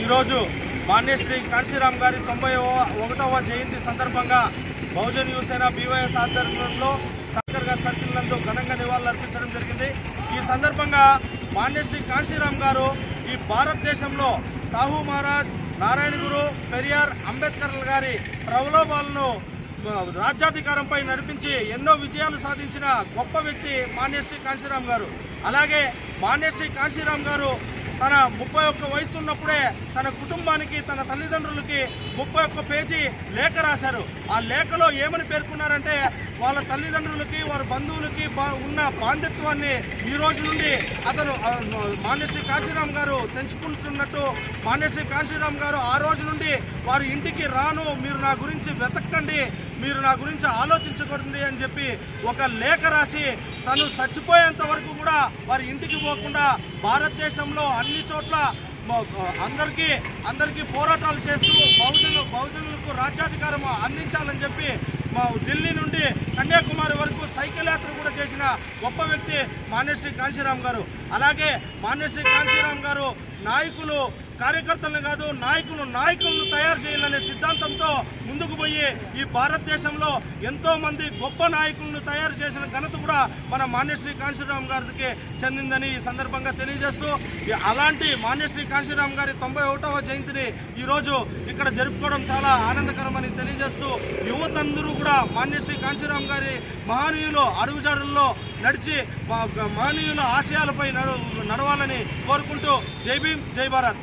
ఈరోజు మాన్యశ్రీ కాంశీరామ్ గారి 91వ జయంతి సందర్భంగా బహుజన్ యువసేన BYS ఆధ్వర్యంలో స్థాకర్ గారి సర్కిల్ నందు ఘనంగా నివాళులు అర్పించడం జరిగింది। ఈ సందర్భంగా మాన్యశ్రీ కాంశీరామ్ గారు ఈ భారతదేశంలో సాహు మహారాజ్, నారాయణ గురు, పెరియార్, అంబేద్కర్ గారి ప్రలోభాలను రాజ్యాధికారంపై నడిపించి ఎన్నో విజయాలు సాధించిన గొప్ప వ్యక్తి మాన్యశ్రీ కాంశీరామ్ గారు। అలాగే మాన్యశ్రీ కాంశీరామ్ గారు తన 31 వయసు ఉన్నప్పుడే తన కుటుంబానికి, తన తల్లిదండ్రులకి 31 పేజీ లేఖ రాశారు। ఆ లేఖలో ఏమని పేర్కొన్నారంటే వాళ్ళ తల్లిదండ్రులకి, వారి బంధువులకి ఉన్న బాంధత్వాన్ని ఈ రోజు నుండి అతను మాన్యశ్రీ కాంశీరామ్ గారు తెంచుకుంటున్నట్టు, మాన్యశ్రీ కాంశీరామ్ గారు ఆ రోజు నుండి వారి ఇంటికి రాను, మీరు నా గురించి వెతకండి, మీరు నా గురించి ఆలోచించకూడదు అని చెప్పి ఒక లేఖ రాసి తను చచ్చిపోయేంత వరకు కూడా వారి ఇంటికి పోకుండా భారతదేశంలో అన్ని చోట్ల అందరికీ పోరాటాలు చేస్తూ బహుజనులకు రాజ్యాధికారం అందించాలని చెప్పి ఢిల్లీ నుండి కన్యాకుమారి వరకు సైకిల్ యాత్ర కూడా చేసిన గొప్ప వ్యక్తి మాన్యశ్రీ కాంశీరామ్ గారు। అలాగే మాన్యశ్రీ కాంశీరామ్ గారు నాయకులు కార్యకర్తలను కాదు, నాయకులను తయారు చేయాలనే సిద్ధాంతంతో ముందుకు పోయి ఈ భారతదేశంలో ఎంతో మంది గొప్ప నాయకులను తయారు చేసిన ఘనత కూడా మన మాన్యశ్రీ కాంశీరామ్ గారికి చెందిందని ఈ సందర్భంగా తెలియజేస్తూ, అలాంటి మాన్యశ్రీ కాంశీరామ్ గారి 91వ జయంతిని ఈరోజు ఇక్కడ జరుపుకోవడం చాలా ఆనందకరమని తెలియజేస్తూ, యువతందరూ కూడా మాన్యశ్రీ కాంశీరామ్ గారి మహనీయులు అడుగుజాడల్లో నడిచి మహనీయుల ఆశయాలపై నడవాలని కోరుకుంటూ జై భీమ్, జై భారత్।